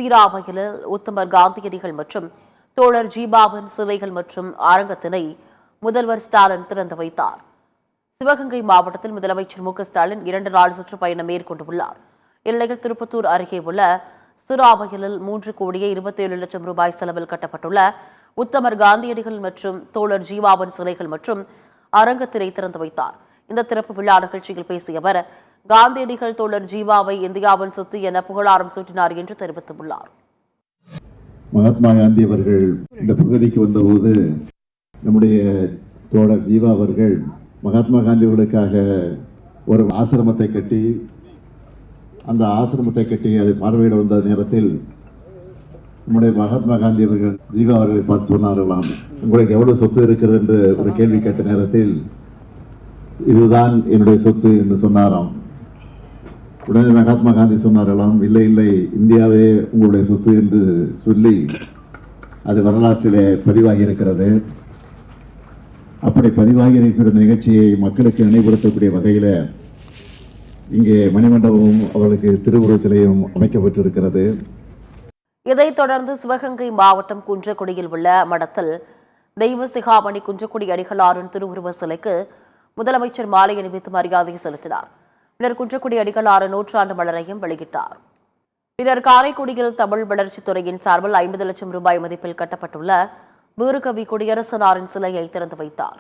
சீராமையில் உத்தமர் காந்தியடிகள் மற்றும் தோழர் ஜீபாவின் சிலைகள் மற்றும் அரங்கத்தினை முதல்வர் ஸ்டாலின் திறந்து வைத்தார். சிவகங்கை மாவட்டத்தில் முதலமைச்சர் மு க ஸ்டாலின் 2 நாள் சுற்றுப்பயணம் மேற்கொண்டுள்ளார். இந்நிலையில் திருப்பத்தூர் அருகே உள்ள சிராவயலில் 3,27,00,000 ரூபாய் செலவில் கட்டப்பட்டுள்ள உத்தமர் காந்தியடிகள் மற்றும் தோழர் ஜீவாவின் சிலைகள் மற்றும் அரங்கத்தினை திறந்து வைத்தார். இந்த திறப்பு விழா நிகழ்ச்சியில் பேசிய அவர், காந்தியடிகள் தோழர் ஜீவாவை இந்தியாவின் சொத்து என புகழாரம் சூட்டினார் என்று தெரிவித்துள்ளார். மகாத்மா காந்தி அவர்கள் இந்த பகுதிக்கு வந்தபோது நம்முடைய தோழர் ஜீவா அவர்கள் மகாத்மா காந்தி அவர்களுக்காக ஒரு ஆசிரமத்தை கட்டி அதை பார்வையிட வந்த நேரத்தில் நம்முடைய மகாத்மா காந்தி அவர்கள் ஜீவா அவர்களை பார்த்து சொன்னார்களாம், உங்களுக்கு எவ்வளவு சொத்து இருக்கிறது என்று ஒரு கேள்வி கேட்ட நேரத்தில் இதுதான் என்னுடைய சொத்து என்று சொன்னாராம். உடனே மகாத்மா காந்தி சொன்னார்களாம், இல்லை இல்லை, இந்தியாவே உங்களுடைய சொத்து என்று சொல்லி அது வரலாற்றிலே பதிவாகி இருக்கிறது. அப்படி பதிவாகி இருக்கிற நிகழ்ச்சியை மக்களுக்கு நினைவுபடுத்தக்கூடிய வகையில் இங்கே மணிமண்டபமும் அவர்களுக்கு திருவுருவச் சிலையும் அமைக்கப்பட்டிருக்கிறது. இதைத் தொடர்ந்து சிவகங்கை மாவட்டம் குன்றக்குடியில் உள்ள மடத்தில் தெய்வ சிகாமணி குன்றக்குடி அடிகளாரின் திருவுருவ சிலைக்கு முதலமைச்சர் மாலை அணிவித்து மரியாதை செலுத்தினார். பின்னர் குன்றக்குடி அடிகளாரின் 100 மலரையும் வெளியிட்டார். பின்னர் காரைக்குடியில் தமிழ் வளர்ச்சித் துறையின் சார்பில் 50 லட்சம் ரூபாய் மதிப்பில் கட்டப்பட்டுள்ள வீரகவி குடியரசனாரின் சிலையை திறந்து வைத்தார்.